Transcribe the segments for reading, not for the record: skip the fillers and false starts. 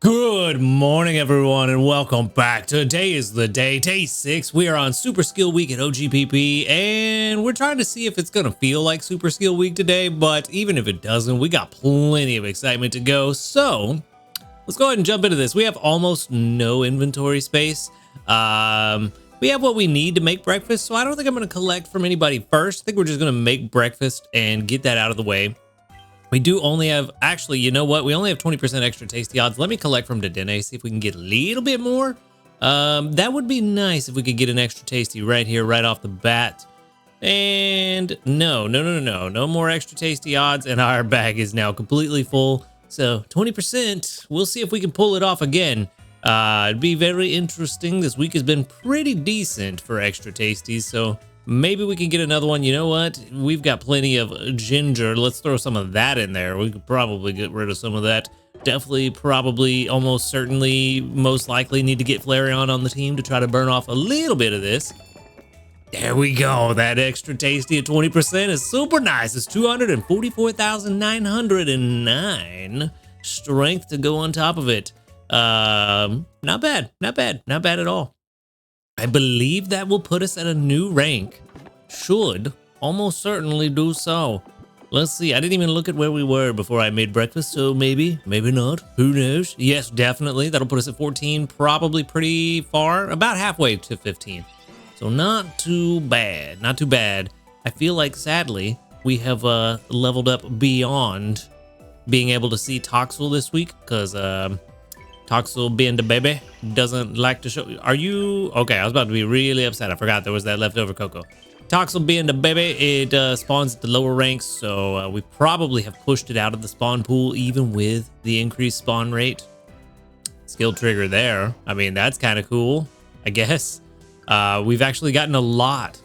Good morning, everyone, and welcome back. Today is the day 6. We are on Super Skill Week at OGPP, and we're trying to see if it's going to feel like Super Skill Week today, but even if it doesn't, we got plenty of excitement to go. So let's go ahead and jump into this. We have almost no inventory space. We have what we need to make breakfast, so I don't think I'm going to collect from anybody first. I think we're just going to make breakfast and get that out of the way. We do only have, actually, you know what? We only have 20% extra tasty odds. Let me collect from Dedenne, see if we can get a little bit more. That would be nice if we could get an extra tasty right here, right off the bat. And no more extra tasty odds, and our bag is now completely full. So 20%, we'll see if we can pull it off again. It'd be very interesting. This week has been pretty decent for extra tasties, so maybe we can get another one. You know what? We've got plenty of ginger. Let's throw some of that in there. We could probably get rid of some of that. Definitely, probably, almost certainly, most likely need to get Flareon on the team to try to burn off a little bit of this. There we go. That extra tasty at 20% is super nice. It's 244,909 strength to go on top of it. Not bad at all. I believe that will put us at a new rank. Should almost certainly do so. Let's see. I didn't even look at where we were before I made breakfast, so maybe not. Who knows? Yes, definitely. That'll put us at 14, probably pretty far, about halfway to 15. So not too bad. Not too bad. I feel like, sadly, we have leveled up beyond being able to see Toxel this week, because Toxel being the baby doesn't like to show. Are you okay? I was about to be really upset. I forgot there was that leftover cocoa. Toxel being the baby, it spawns at the lower ranks, so we probably have pushed it out of the spawn pool even with the increased spawn rate. Skill trigger there. I mean, that's kind of cool, I guess. We've actually gotten a lot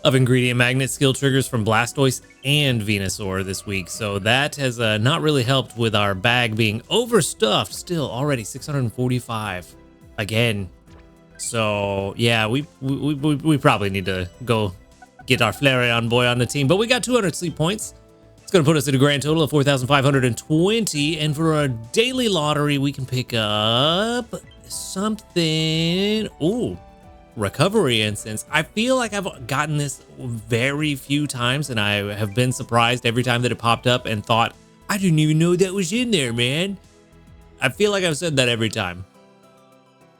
of ingredient magnet skill triggers from Blastoise and Venusaur this week, so that has not really helped with our bag being overstuffed. Still already 645 again. So yeah, we probably need to go get our Flareon boy on the team, but we got 200 sleep points. It's gonna put us at a grand total of 4,520, and for our daily lottery we can pick up something. Ooh, recovery incense. I feel like I've gotten this very few times, and I have been surprised every time that it popped up and thought, I didn't even know that was in there, man. I feel like I've said that every time,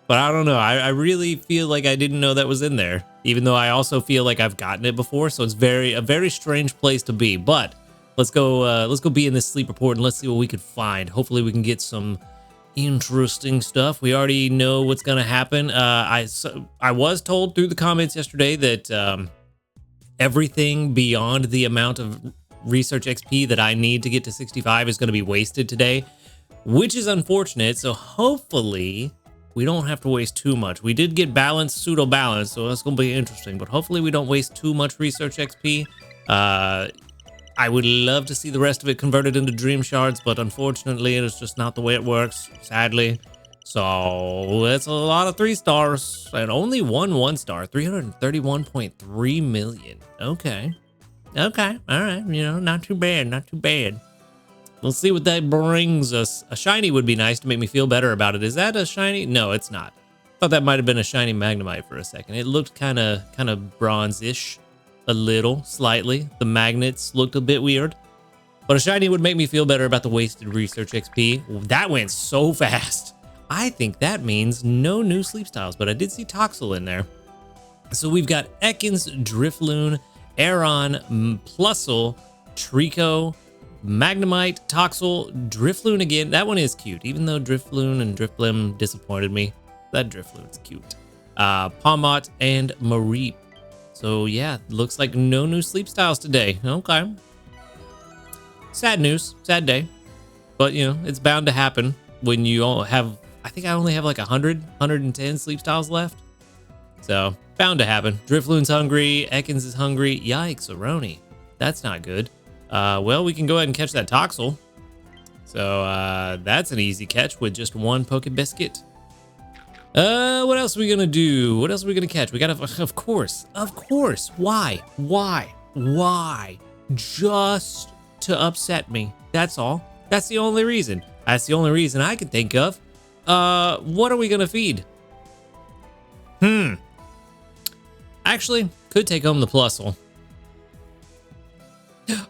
but I don't know. I really feel like I didn't know that was in there, even though I also feel like I've gotten it before. So it's a very strange place to be. But let's go be in this sleep report and let's see what we could find. Hopefully we can get some interesting stuff. We already know what's gonna happen. I was told through the comments yesterday that everything beyond the amount of research XP that I need to get to 65 is going to be wasted today, which is unfortunate. So hopefully we don't have to waste too much. We did get balance, pseudo balance, so that's gonna be interesting, but hopefully we don't waste too much research XP. I would love to see the rest of it converted into dream shards, but unfortunately it is just not the way it works, sadly. So it's a lot of 3 stars and only one 1-star, 331.3 million. Okay, all right, you know, not too bad. We'll see what that brings us. A shiny would be nice to make me feel better about it. Is that a shiny? No, it's not. Thought that might have been a shiny Magnemite for a second. It looked kind of bronze-ish. A little, slightly. The magnets looked a bit weird, but a shiny would make me feel better about the wasted research XP. That went so fast. I think that means no new sleep styles, but I did see Toxel in there. So we've got Ekans, Drifloon, Aeron, Plusle, Trico, Magnemite, Toxel, Drifloon again. That one is cute, even though Drifloon and Drifblim disappointed me. That Drifloon's cute. Palmot and Mareep. So yeah, looks like no new sleep styles today. Okay. Sad news, sad day. But you know, it's bound to happen when you all have, I think I only have like 110 sleep styles left. So bound to happen. Drifloon's hungry, Ekans is hungry. Yikes, Aroni. That's not good. Well, we can go ahead and catch that Toxel. So that's an easy catch with just one Poke Biscuit. What else are we gonna do? What else are we gonna catch? We gotta, of course. Why? Just to upset me. That's all. That's the only reason. That's the only reason I can think of. What are we gonna feed? Actually, could take home the Plusle.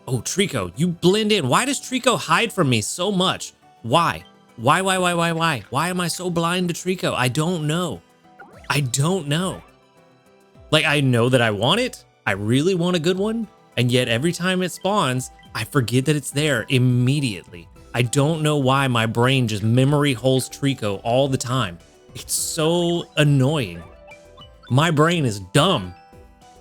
Oh, Trico, you blend in. Why does Trico hide from me so much? Why? Why? Why am I so blind to Trico? I don't know. I don't know. Like, I know that I want it. I really want a good one. And yet every time it spawns, I forget that it's there immediately. I don't know why my brain just memory holds Trico all the time. It's so annoying. My brain is dumb.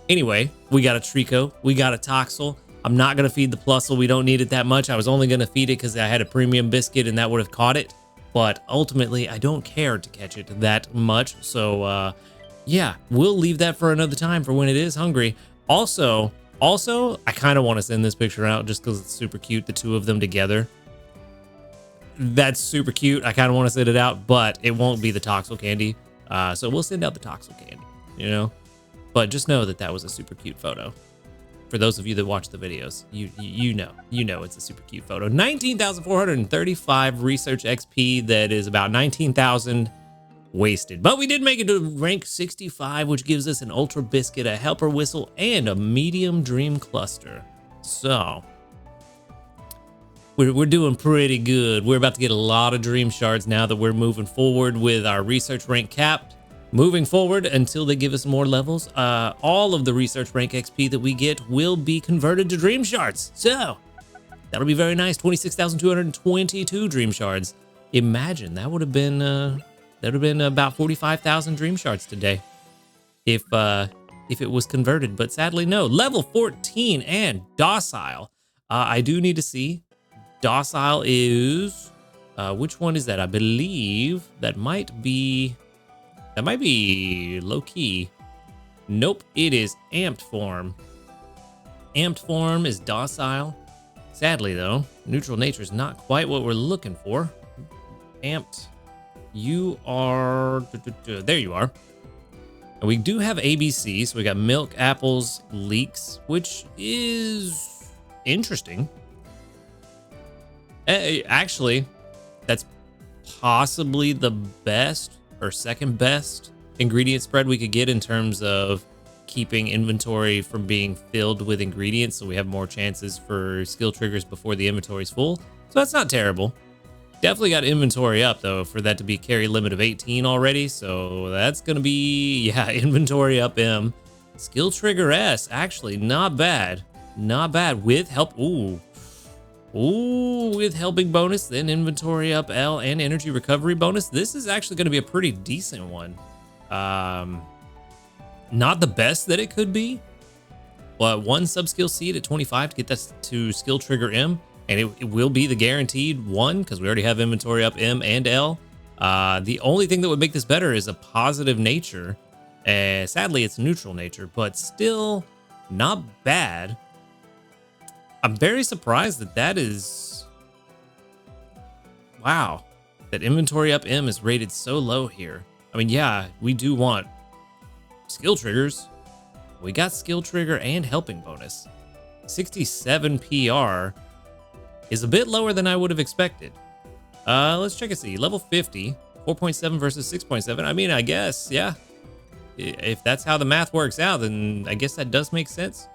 Anyway, we got a Trico. We got a Toxel. I'm not going to feed the Plusle. We don't need it that much. I was only going to feed it because I had a premium biscuit and that would have caught it. But ultimately, I don't care to catch it that much. So, yeah, we'll leave that for another time for when it is hungry. Also, I kind of want to send this picture out just because it's super cute, the two of them together. That's super cute. I kind of want to send it out, but it won't be the Toxel candy. So we'll send out the Toxel candy, you know? But just know that that was a super cute photo. For those of you that watch the videos, you know it's a super cute photo. 19,435 research XP. That is about 19,000 wasted. But we did make it to rank 65, which gives us an Ultra Biscuit, a Helper Whistle, and a Medium Dream Cluster. So we're doing pretty good. We're about to get a lot of Dream Shards now that we're moving forward with our research rank capped. Moving forward until they give us more levels, all of the research rank XP that we get will be converted to Dream Shards. So that'll be very nice. 26,222 Dream Shards. Imagine that would have been about 45,000 Dream Shards today if it was converted. But sadly, no. Level 14 and Docile. I do need to see. Docile is which one is that? I believe that might be. That might be low-key. Nope, it is Amped Form. Amped Form is Docile. Sadly, though, Neutral Nature is not quite what we're looking for. Amped, you are... There you are. And we do have ABC, so we got Milk, Apples, Leeks, which is interesting. Actually, that's possibly the best or second best ingredient spread we could get in terms of keeping inventory from being filled with ingredients, so we have more chances for skill triggers before the inventory is full. So that's not terrible. Definitely got inventory up though for that to be carry limit of 18 already, so that's gonna be, yeah, inventory up M. Skill trigger S, actually not bad. Not bad with help. Ooh, with helping bonus, then inventory up L and energy recovery bonus. This is actually going to be a pretty decent one. Not the best that it could be, but one sub-skill seed at 25 to get that to skill trigger M, and it will be the guaranteed one because we already have inventory up M and L. The only thing that would make this better is a positive nature. Sadly, it's neutral nature, but still not bad. I'm very surprised that that is... Wow. That inventory up M is rated so low here. I mean, yeah, we do want skill triggers. We got skill trigger and helping bonus. 67 PR is a bit lower than I would have expected. Let's check and see. Level 50, 4.7 versus 6.7. I mean, I guess, yeah. If that's how the math works out, then I guess that does make sense.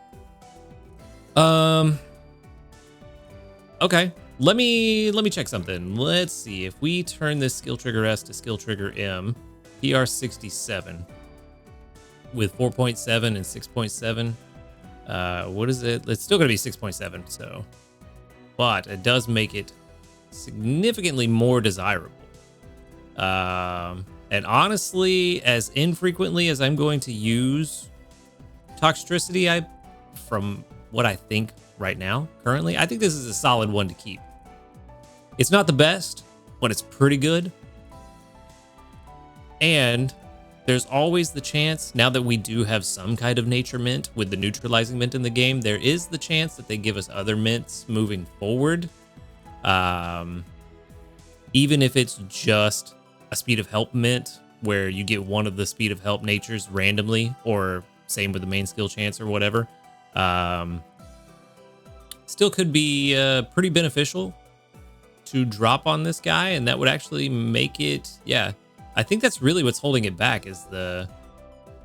Okay, let me check something. Let's see if we turn this skill trigger S to skill trigger M, PR 67 with 4.7 and 6.7. What is it? It's still gonna be 6.7. So, but it does make it significantly more desirable. And honestly, as infrequently as I'm going to use Toxicity, from what I think right now, currently, I think this is a solid one to keep. It's not the best, but it's pretty good. And there's always the chance, now that we do have some kind of nature mint with the neutralizing mint in the game, there is the chance that they give us other mints moving forward. Even if it's just a speed of help mint, where you get one of the speed of help natures randomly, or same with the main skill chance or whatever. Still could be pretty beneficial. to drop on this guy, and that would actually make it, yeah. I think that's really what's holding it back is the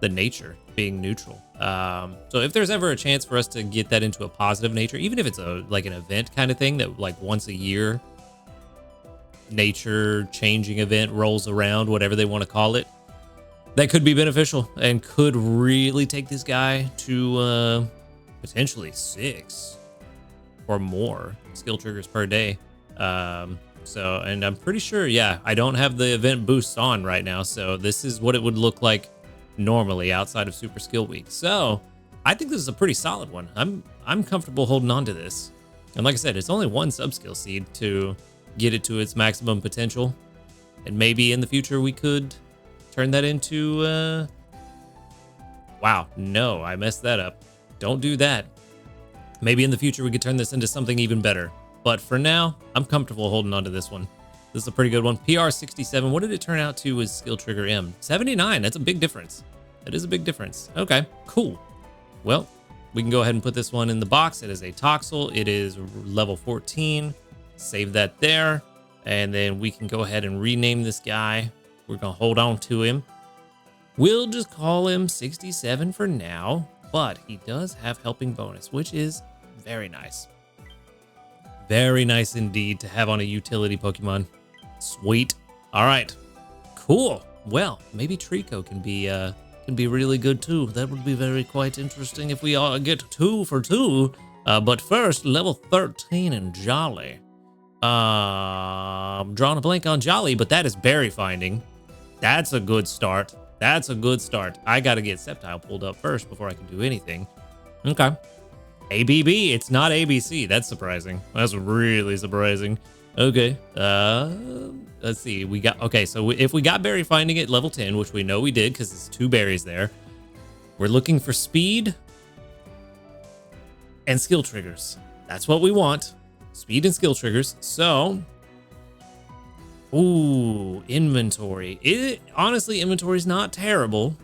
nature being neutral. So if there's ever a chance for us to get that into a positive nature, even if it's like an event kind of thing that like once a year nature changing event rolls around, whatever they want to call it, that could be beneficial and could really take this guy to potentially 6 or more skill triggers per day. So, and I'm pretty sure, yeah, I don't have the event boosts on right now. So this is what it would look like normally outside of Super Skill Week. So I think this is a pretty solid one. I'm comfortable holding on to this. And like I said, it's only one sub-skill seed to get it to its maximum potential. And maybe in the future we could turn that into, wow, no, I messed that up. Don't do that. Maybe in the future we could turn this into something even better. But for now, I'm comfortable holding on to this one. This is a pretty good one. PR 67. What did it turn out to as skill trigger M? 79. That's a big difference. That is a big difference. Okay, cool. Well, we can go ahead and put this one in the box. It is a Toxel. It is level 14. Save that there. And then we can go ahead and rename this guy. We're going to hold on to him. We'll just call him 67 for now. But he does have helping bonus, which is very nice. Very nice indeed to have on a utility Pokemon. Sweet. All right. Cool. Well, maybe Trico can be really good too. That would be very quite interesting if we all get 2 for 2. But first, level 13 in Jolly. I'm drawing a blank on Jolly, but that is berry finding. That's a good start. That's a good start. I got to get Sceptile pulled up first before I can do anything. Okay. ABB, it's not ABC. That's surprising. That's really surprising. Okay. Let's see. We got, okay, so if we got berry finding at level 10, which we know we did because it's 2 berries there, we're looking for speed and skill triggers. That's what we want. Speed and skill triggers. So, ooh, inventory. Honestly, inventory is not terrible.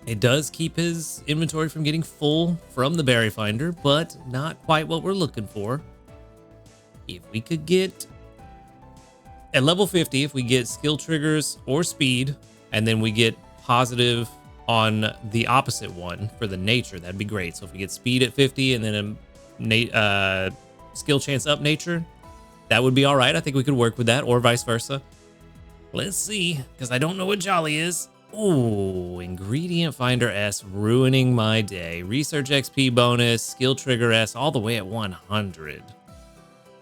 It does keep his inventory from getting full from the berry finder, but not quite what we're looking for. If we could get at level 50, if we get skill triggers or speed, and then we get positive on the opposite one for the nature, that'd be great. So if we get speed at 50 and then a skill chance up nature, that would be all right. I think we could work with that, or vice versa. Let's see, because I don't know what Jolly is. Ooh, Ingredient Finder S ruining my day. Research XP bonus, skill trigger S all the way at 100.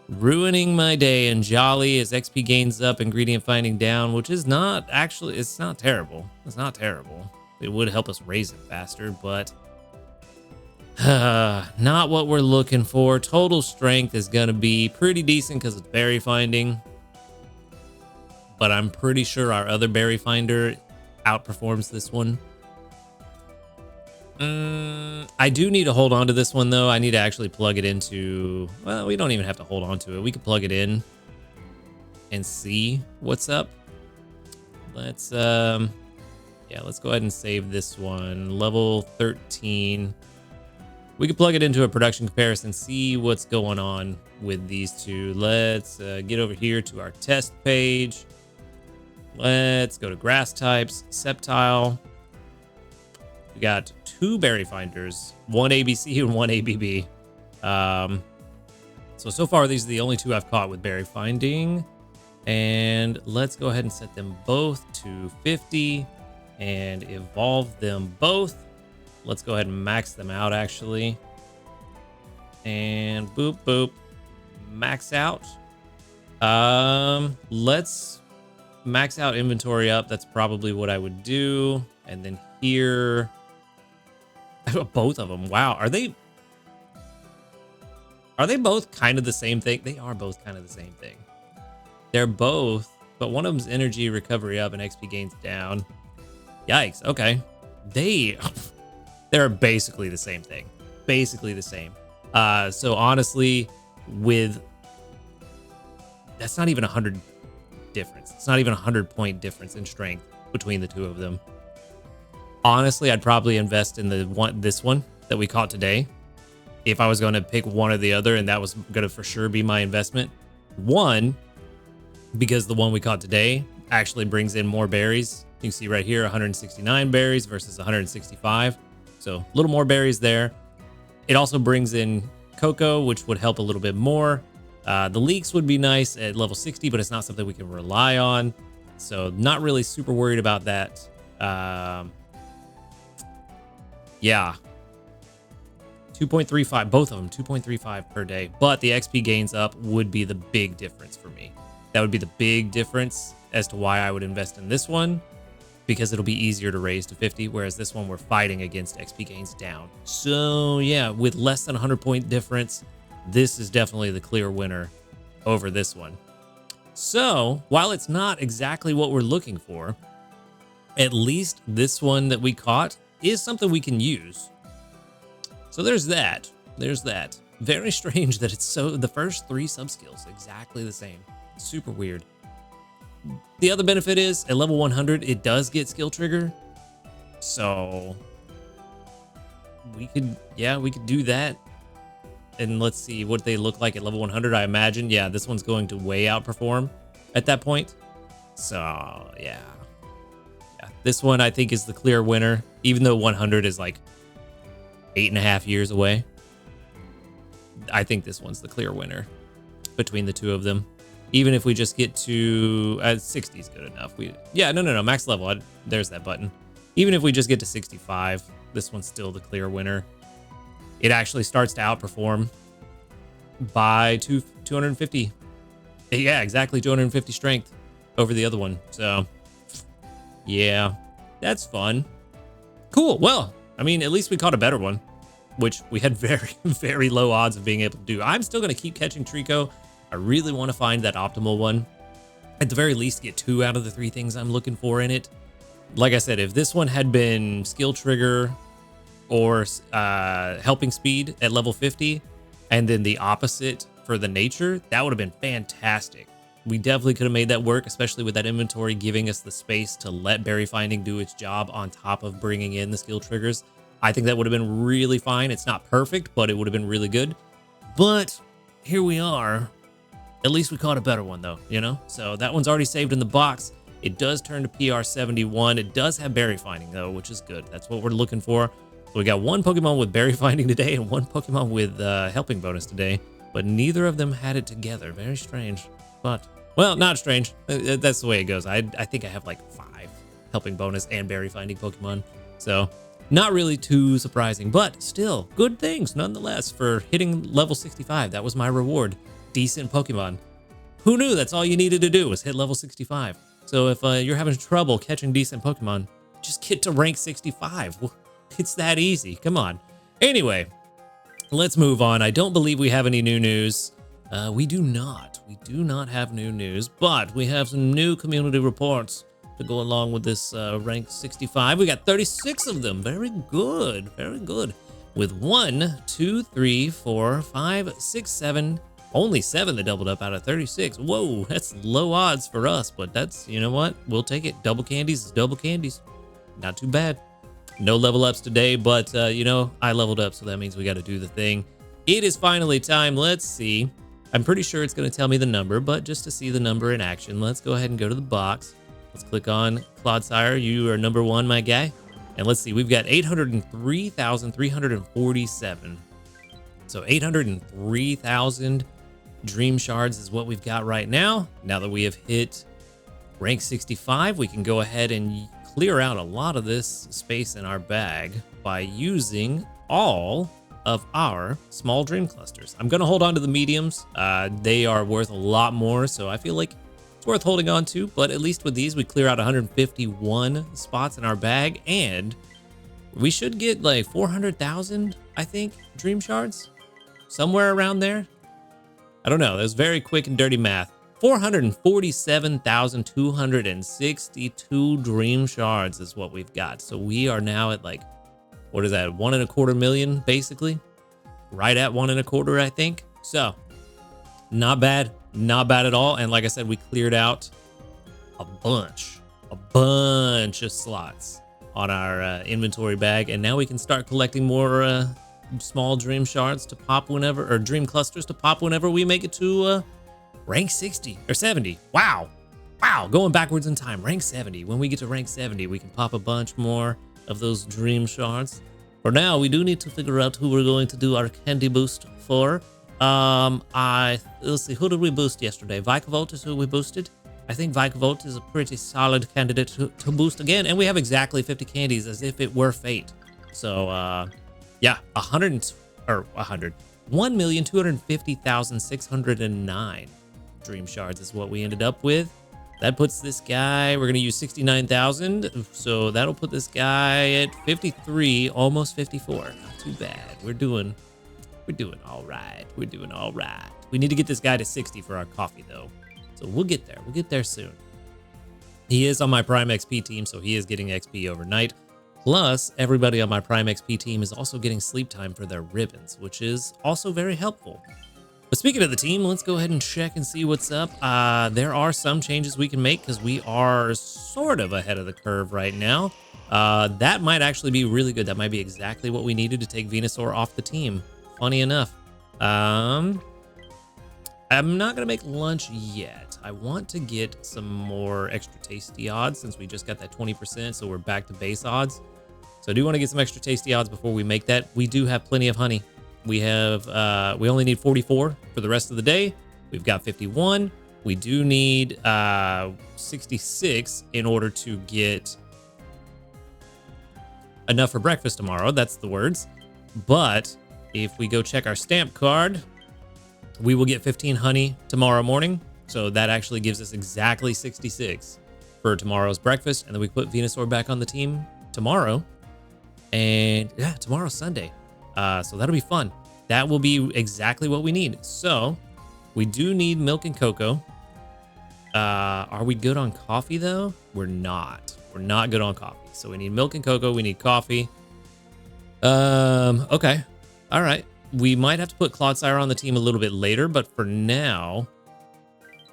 Ruining my day, and Jolly as XP gains up, ingredient finding down, which is not actually, it's not terrible. It's not terrible. It would help us raise it faster, but not what we're looking for. Total strength is going to be pretty decent because it's berry finding, but I'm pretty sure our other berry finder outperforms this one. I do need to hold on to this one though. I need to actually plug it into, well, we don't even have to hold on to it. We can plug it in and see what's up. Let's yeah, let's go ahead and save this one. Level 13. We can plug it into a production comparison, see what's going on with these two. Let's get over here to our test page. Let's go to grass types, Sceptile. We got 2 berry finders, 1 ABC and 1 ABB. So far, these are the only 2 I've caught with berry finding. And let's go ahead and set them both to 50 and evolve them both. Let's go ahead and max them out, actually. And boop, boop, max out. Let's max out inventory up. That's probably what I would do. And then here, both of them. Wow. Are they both kind of the same thing? They are both kind of the same thing. They're both, but one of them's energy recovery up and XP gains down. Yikes. Okay. They're basically the same thing. Basically the same. So honestly, that's not even 100 difference. It's not even 100-point difference in strength between the 2 of them. Honestly, I'd probably invest in this one that we caught today. If I was going to pick one or the other, and that was going to for sure be my investment. One, because the one we caught today actually brings in more berries. You can see right here, 169 berries versus 165. So a little more berries there. It also brings in cocoa, which would help a little bit more. The leeks would be nice at level 60, but it's not something we can rely on. So not really super worried about that. Yeah. 2.35, both of them, 2.35 per day. But the XP gains up would be the big difference for me. That would be the big difference as to why I would invest in this one, because it'll be easier to raise to 50, whereas this one we're fighting against XP gains down. So yeah, with less than 100-point difference, this is definitely the clear winner over this one. So while it's not exactly what we're looking for, at least this one that we caught is something we can use. So there's that. There's that. Very strange that it's so, the first 3 subskills exactly the same. Super weird. The other benefit is at level 100, it does get skill trigger. So we could do that. And let's see what they look like at level 100. I imagine, yeah, this one's going to way outperform at that point. So yeah, this one I think is the clear winner, even though 100 is like 8.5 years away. I think this one's the clear winner between the two of them. Even if we just get to 60 is good enough. No, max level. There's that button. Even if we just get to 65, this one's still the clear winner. It actually starts to outperform by 250. Yeah, exactly 250 strength over the other one. So yeah, that's fun. Cool. Well, I mean, at least we caught a better one, which we had very, very low odds of being able to do. I'm still going to keep catching Trico. I really want to find that optimal one. At the very least, get 2 out of the 3 things I'm looking for in it. Like I said, if this one had been skill trigger or helping speed at level 50, and then the opposite for the nature, that would have been fantastic. We definitely could have made that work, especially with that inventory giving us the space to let berry finding do its job on top of bringing in the skill triggers. I think that would have been really fine. It's not perfect, but it would have been really good. But here we are. At least we caught a better one though, you know? So that one's already saved in the box. It does turn to PR 71. It does have berry finding though, which is good. That's what we're looking for. So we got 1 Pokemon with berry finding today and 1 Pokemon with helping bonus today, but neither of them had it together. Very strange, but well, not strange. That's the way it goes. I think I have like 5 helping bonus and berry finding Pokemon. So not really too surprising, but still good things nonetheless for hitting level 65. That was my reward. Decent Pokemon. Who knew that's all you needed to do was hit level 65? So if you're having trouble catching decent Pokemon, just get to rank 65. It's that easy. Come on. Anyway, let's move on. I don't believe we have any new news. We do not. We do not have new news, but we have some new community reports to go along with this rank 65. We got 36 of them. Very good. Very good. With 1, 2, 3, 4, 5, 6, 7. Only 7 that doubled up out of 36. Whoa, that's low odds for us, but that's, you know what? We'll take it. Double candies is double candies. Not too bad. No level ups today, but, you know, I leveled up, so that means we got to do the thing. It is finally time. Let's see. I'm pretty sure it's going to tell me the number, but just to see the number in action, let's go ahead and go to the box. Let's click on Clodsire. You are number 1, my guy. And let's see. We've got 803,347. So 803,000 Dream Shards is what we've got right now. Now that we have hit rank 65, we can go ahead and clear out a lot of this space in our bag by using all of our small dream clusters. I'm going to hold on to the mediums. They are worth a lot more, so I feel like it's worth holding on to, but at least with these, we clear out 151 spots in our bag, and we should get like 400,000, I think, Dream Shards, somewhere around there. I don't know. That was very quick and dirty math. 447,262 Dream Shards is what we've got. So we are now at like, what is that? 1.25 million, basically. Right at 1.25, I think. So not bad. Not bad at all. And like I said, we cleared out a bunch of slots on our inventory bag. And now we can start collecting more small dream shards to pop whenever, or dream clusters to pop whenever we make it to Rank 60 or 70. Wow. Wow. Going backwards in time. Rank 70. When we get to rank 70, we can pop a bunch more of those dream shards. For now, we do need to figure out who we're going to do our candy boost for. Let's see, who did we boost yesterday? Vikavolt is who we boosted. I think Vikavolt is a pretty solid candidate to boost again, and we have exactly 50 candies as if it were fate. So, yeah, 1,250,609 dream shards is what we ended up with. That puts this guy, we're going to use 69,000. So that'll put this guy at 53, almost 54. Not too bad. We're doing all right. We're doing all right. We need to get this guy to 60 for our coffee, though. So we'll get there. We'll get there soon. He is on my Prime XP team, so he is getting XP overnight. Plus, everybody on my Prime XP team is also getting sleep time for their ribbons, which is also very helpful. But speaking of the team, let's go ahead and check and see what's up. There are some changes we can make because we are sort of ahead of the curve right now. That might actually be really good. That might be exactly what we needed to take Venusaur off the team. Funny enough. I'm not going to make lunch yet. I want to get some more extra tasty odds since we just got that 20%, so we're back to base odds. So I do want to get some extra tasty odds before we make that. We do have plenty of honey. We have, we only need 44 for the rest of the day. We've got 51. We do need 66 in order to get enough for breakfast tomorrow. That's the words. But if we go check our stamp card, we will get 15 honey tomorrow morning. So that actually gives us exactly 66 for tomorrow's breakfast. And then we put Venusaur back on the team tomorrow. And yeah, tomorrow's Sunday. So that'll be fun. That will be exactly what we need. So we do need milk and cocoa. Are we good on coffee though? We're not. We're not good on coffee. So we need milk and cocoa. We need coffee. Okay. All right. We might have to put Clodsire on the team a little bit later, but for now,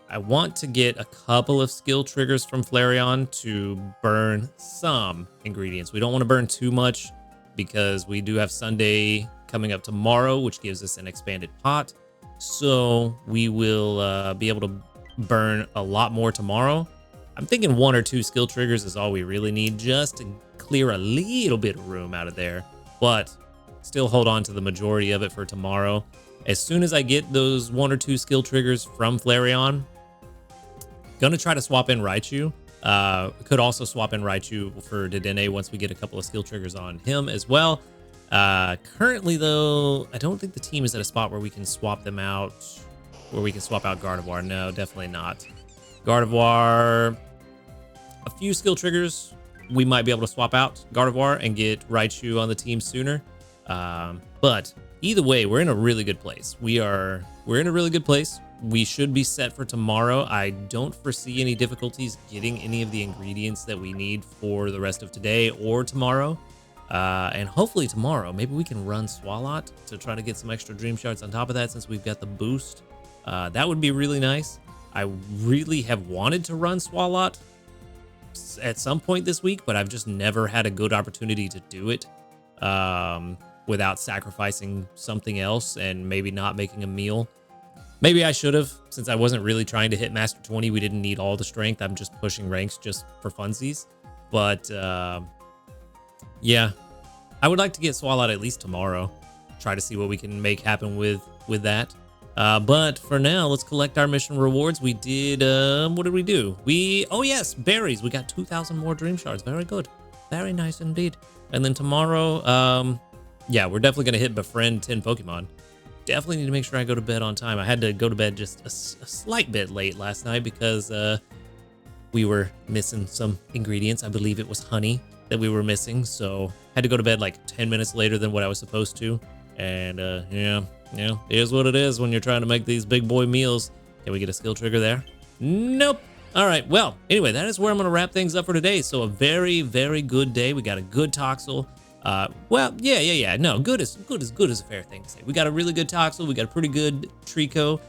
I want to get a couple of skill triggers from Flareon to burn some ingredients. We don't want to burn too much because we do have Sunday coming up tomorrow, which gives us an expanded pot. So we will be able to burn a lot more tomorrow. I'm thinking 1 or 2 skill triggers is all we really need just to clear a little bit of room out of there, but still hold on to the majority of it for tomorrow. As soon as I get those 1 or 2 skill triggers from Flareon, gonna try to swap in Raichu. Could also swap in Raichu for Dedenne once we get a couple of skill triggers on him as well. Currently though, I don't think the team is at a spot where we can swap them out, where we can swap out Gardevoir. No, definitely not. Gardevoir, a few skill triggers, we might be able to swap out Gardevoir and get Raichu on the team sooner. But either way, we're in a really good place. We're in a really good place. We should be set for tomorrow. I don't foresee any difficulties getting any of the ingredients that we need for the rest of today or tomorrow. And hopefully tomorrow, maybe we can run Swalot to try to get some extra Dream Shards on top of that since we've got the boost. That would be really nice. I really have wanted to run Swalot at some point this week, but I've just never had a good opportunity to do it without sacrificing something else and maybe not making a meal. Maybe I should have, since I wasn't really trying to hit Master 20. We didn't need all the strength. I'm just pushing ranks just for funsies. But yeah, I would like to get Swalot at least tomorrow. Try to see what we can make happen with that. But for now, let's collect our mission rewards. We did, what did we do? Oh yes, berries. We got 2,000 more Dream Shards. Very good. Very nice indeed. And then tomorrow, yeah, we're definitely going to hit befriend 10 Pokemon. Definitely need to make sure I go to bed on time. I had to go to bed just a slight bit late last night because we were missing some ingredients. I believe it was honey that we were missing. So had to go to bed like 10 minutes later than what I was supposed to. And yeah, here's what it is when you're trying to make these big boy meals. Can we get a skill trigger there? Nope. All right. Well, anyway, that is where I'm going to wrap things up for today. So a very, very good day. We got a good Toxel. Well, yeah. No, good is a fair thing to say. We got a really good Toxel. We got a pretty good Trico.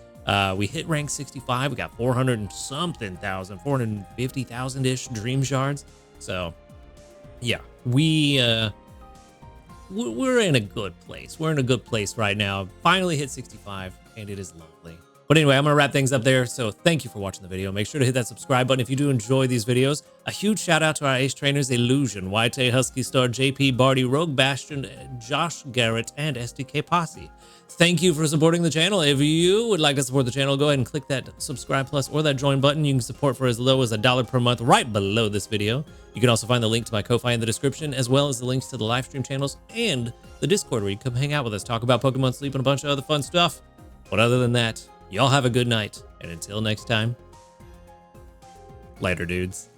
We hit rank 65. We got 400 and something thousand, 450,000-ish Dream Shards. So yeah, we're in a good place. We're in a good place right now. Finally hit 65 and it is lovely. But anyway, I'm going to wrap things up there. So thank you for watching the video. Make sure to hit that subscribe button if you do enjoy these videos. A huge shout out to our ace trainers, Illusion, YT Husky Star, JP Barty, Rogue Bastion, Josh Garrett, and SDK Posse. Thank you for supporting the channel. If you would like to support the channel, go ahead and click that subscribe plus or that join button. You can support for as low as $1 per month right below this video. You can also find the link to my Ko-Fi in the description, as well as the links to the live stream channels and the Discord where you can come hang out with us, talk about Pokemon Sleep and a bunch of other fun stuff. But other than that, y'all have a good night, and until next time, later, dudes.